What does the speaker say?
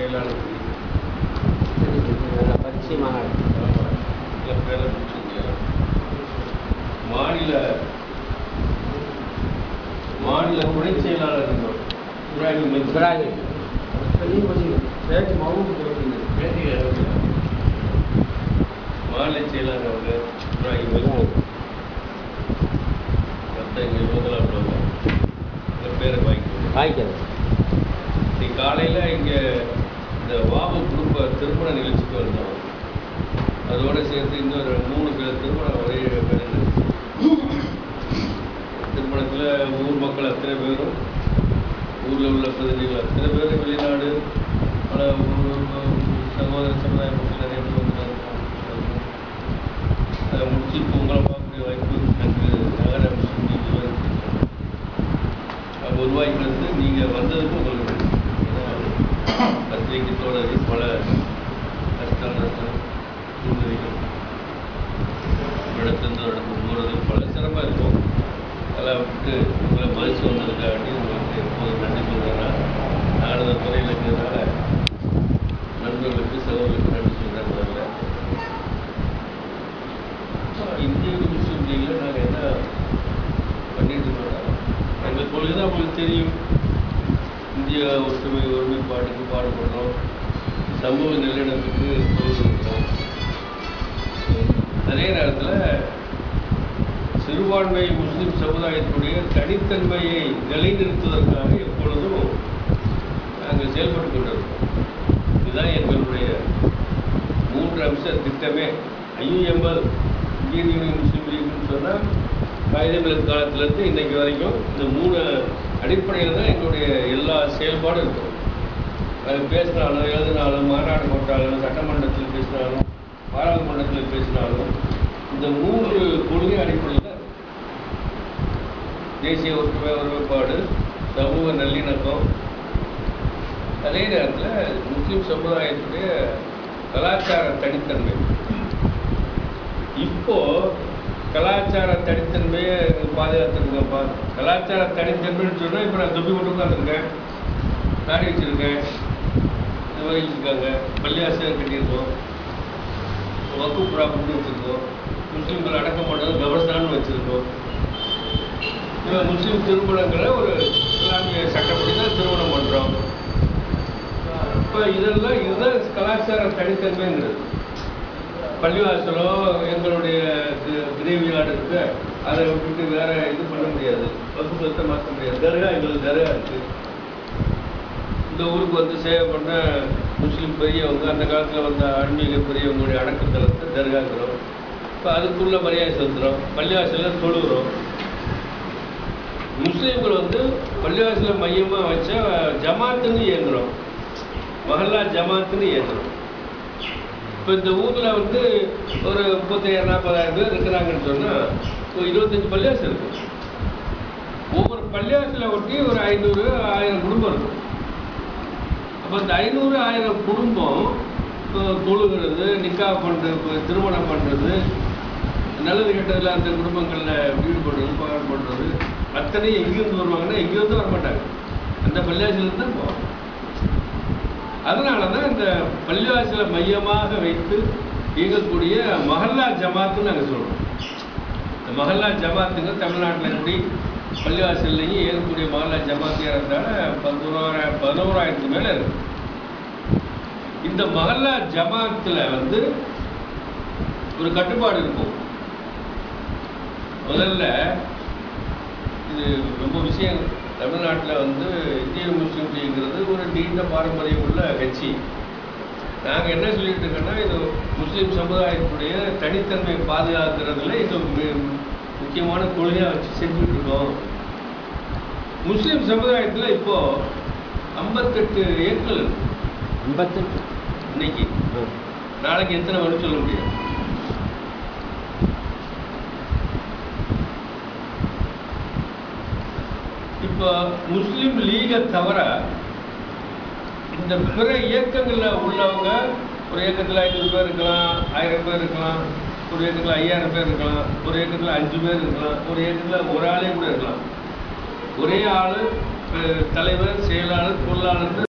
செயலாளர் பரிசு மாநாடு பேரை மாநில மாநில துணை செயலாளர் இருந்தோம் இப்ராஹிம் மாநில செயலாளர் அவங்க இப்ராஹிம் எங்கள் இவங்களாம் பேரை வாங்கிக்கிறது. இன்னைக்கு காலையில் இங்கே இந்த வாபு குடும்ப திருமண நிகழ்ச்சிக்கு வந்தோம். அதோடு சேர்த்து இன்னொரு 3 பேர் திருமணம் ஒரே திருமணத்தில் ஊர் மக்கள் அத்தனை பேரும், ஊரில் உள்ள பிரதிநிதிகள் அத்தனை பேரும், வெளிநாடு பல சகோதர சமுதாய மக்கள் நிறைய பேர் வந்துட்டாங்க. அதை முடிச்சு இப்போ உங்களை பார்க்கக்கூடிய வாய்ப்பு எனக்கு நகர உருவாக்கினது நீங்கள் வந்ததுக்கு உங்களுக்கு பத்திரிகை தோழரி பல கஷ்டங்கள் சூழ்நிலைகள் இடத்துலேருந்து இடத்துக்கு போகிறது பல சிரமமாக இருக்கும். அதெல்லாம் விட்டு உங்களை மதித்து வந்ததுக்காண்டி உங்களுக்கு எப்போது நன்றி சொல்கிறேன்னா, நான் இந்த துறையில் இருக்கிறதுனால நண்பர்களுக்கு சகோதரர்களுக்கு நன்றி சொல்கிறேன். முதல்ல இந்திய முஸ்லீம் லீகில் நாங்கள் என்ன பண்ணிட்டு இருக்கோம், எங்கள் கொள்கை தான் உங்களுக்கு தெரியும். இந்திய ஒருமைப்பாட்டுக்கு பாடுபடுறோம், சமூக நல்லிணக்கத்துக்கு பொருள்கிறோம். அதே நேரத்தில் சிறுபான்மை முஸ்லீம் சமுதாயத்துடைய தனித்தன்மையை நிலைநிறுத்துவதற்காக எப்பொழுதும் நாங்கள் செயல்பட்டு கொண்டிருக்கோம். இதுதான் எங்களுடைய 3 அம்ச திட்டமே. IUML இந்தியன் யூனியன் முஸ்லீம் லீக்னு சொன்னால் காகிதமிழக காலத்திலேருந்து இன்றைக்கு வரைக்கும் இந்த 3 அடிப்படையில் தான் எங்களுடைய எல்லா செயல்பாடும் இருக்கும். அது பேசினாலும், எழுதினாலும், மாநாடு போட்டாலும், சட்டமன்றத்தில் பேசினாலும், பாராளுமன்றத்தில் பேசினாலும் இந்த 3 கொள்கை அடிப்படையில் தான் தேசிய ஒருமைப்பாடு, சமூக நல்லிணக்கம், அதே நேரத்தில் முஸ்லீம் சமுதாயத்துடைய கலாச்சார தனித்தன்மை. இப்போ கலாச்சார தனித்தன்மையை பாதுகாத்துருக்கப்பா. கலாச்சார தனித்தன்மைன்னு சொன்னால் இப்போ நான் தொப்பி போட்டு உட்காந்துருக்கேன், தாடி வச்சுருக்கேன், இந்த மாதிரி வச்சுருக்காங்க, பள்ளியாசம் கட்டியிருக்கோம், வக்கு ப்ராப்பர்ட்டி வச்சுருக்கோம், முஸ்லீம்கள் அடக்கம் பண்ணுறது கபர்ஸ்தான்னு வச்சுருக்கோம். இவன் முஸ்லீம் திருமணங்களை ஒரு இஸ்லாமிய சட்டப்படி தான் திருமணம் பண்ணுறோம். இப்போ இதுதான் கலாச்சார தனித்தன்மைங்கிறது. பள்ளிவாசலோ எங்களுடைய கிரேவியார்டு இருக்கு, அதை விட்டுட்டு வேற இது பண்ண முடியாது, வகுப்பத்தை மாற்ற முடியாது. தர்கா எங்களுக்கு தர்கா இருக்கு. இந்த ஊருக்கு வந்து சேவை பண்ண முஸ்லீம் பெரியவங்க, அந்த காலத்தில் வந்த ஆன்மீக பெரியவங்களுடைய அடக்கத்தலத்தை தர்காக்கிறோம். இப்போ அதுக்குள்ள மரியாதை செலுத்துகிறோம். பள்ளிவாசலில் தொழுகிறோம். முஸ்லீம்கள் வந்து பள்ளிவாசலை மையமாக வச்ச ஜமாத்துன்னு இயங்குறோம், மஹல்லா ஜமாத்துன்னு இயங்குறோம். இப்போ இந்த ஊரில் வந்து ஒரு 35,000-40,000 பேர் இருக்கிறாங்கன்னு சொன்னால் இப்போ 25 பள்ளிவாசல் இருக்கும். ஒவ்வொரு பள்ளிவாசலை ஒட்டி ஒரு 500-1000 குடும்பம் இருக்கும். அப்போ இந்த 500-1000 குடும்பம் தொழுகிறது, நிக்கா பண்ணுறது, திருமணம் பண்ணுறது, நல்லது கெட்டதில் அந்த குடும்பங்களில் ஈடுபடுறது, பகல் பண்ணுறது, அத்தனையும் எங்கேருந்து வருவாங்கன்னா எங்கேருந்து வரமாட்டாங்க, அந்த பள்ளிவாசலுக்கு தான் போவாங்க. அதனால தான் இந்த பள்ளிவாசலை மையமாக வைத்து இயங்கக்கூடிய மஹல்லா ஜமாத்துன்னு நாங்கள் சொல்கிறோம். இந்த மஹல்லா ஜமாத்துங்க தமிழ்நாட்டில் எப்படி பள்ளிவாசல்லையும் இயங்கக்கூடிய மஹல்லா ஜமாத்து இருந்தால 11,000 மேலே இருக்கு. இந்த மஹல்லா ஜமாத்தில் வந்து ஒரு கட்டுப்பாடு இருக்கும். முதல்ல இது ரொம்ப விஷயம். தமிழ்நாட்டில் வந்து இந்திய முஸ்லீம் லீக்ங்கிறது ஒரு நீண்ட பாரம்பரியம் உள்ள கட்சி. நாங்கள் என்ன சொல்லிட்டு இருக்கோன்னா, இது முஸ்லீம் சமுதாயத்துடைய தனித்தன்மையை பாதுகாக்கிறதுல இது முக்கியமான கொள்கையாக வச்சு செஞ்சுட்டு இருக்கோம். முஸ்லீம் சமுதாயத்தில் இப்போ 58 ஏக்கல் இருக்கு. 58 இன்னைக்கு, நாளைக்கு எத்தனை வரும்னு சொல்ல முடியாது. இப்போ முஸ்லீம் லீகை தவிர இந்த பிற இயக்கங்களில் உள்ளவங்க ஒரு இயக்கத்தில் 500 பேர் இருக்கலாம், 1000 பேர் இருக்கலாம், ஒரு இயக்கத்தில் 5000 பேர் இருக்கலாம், ஒரு இயக்கத்தில் 5 பேர் இருக்கலாம், ஒரு இயக்கத்தில் ஒரு ஆளே கூட இருக்கலாம். ஒரே ஆள் தலைவர், செயலாளர், பொருளாளர்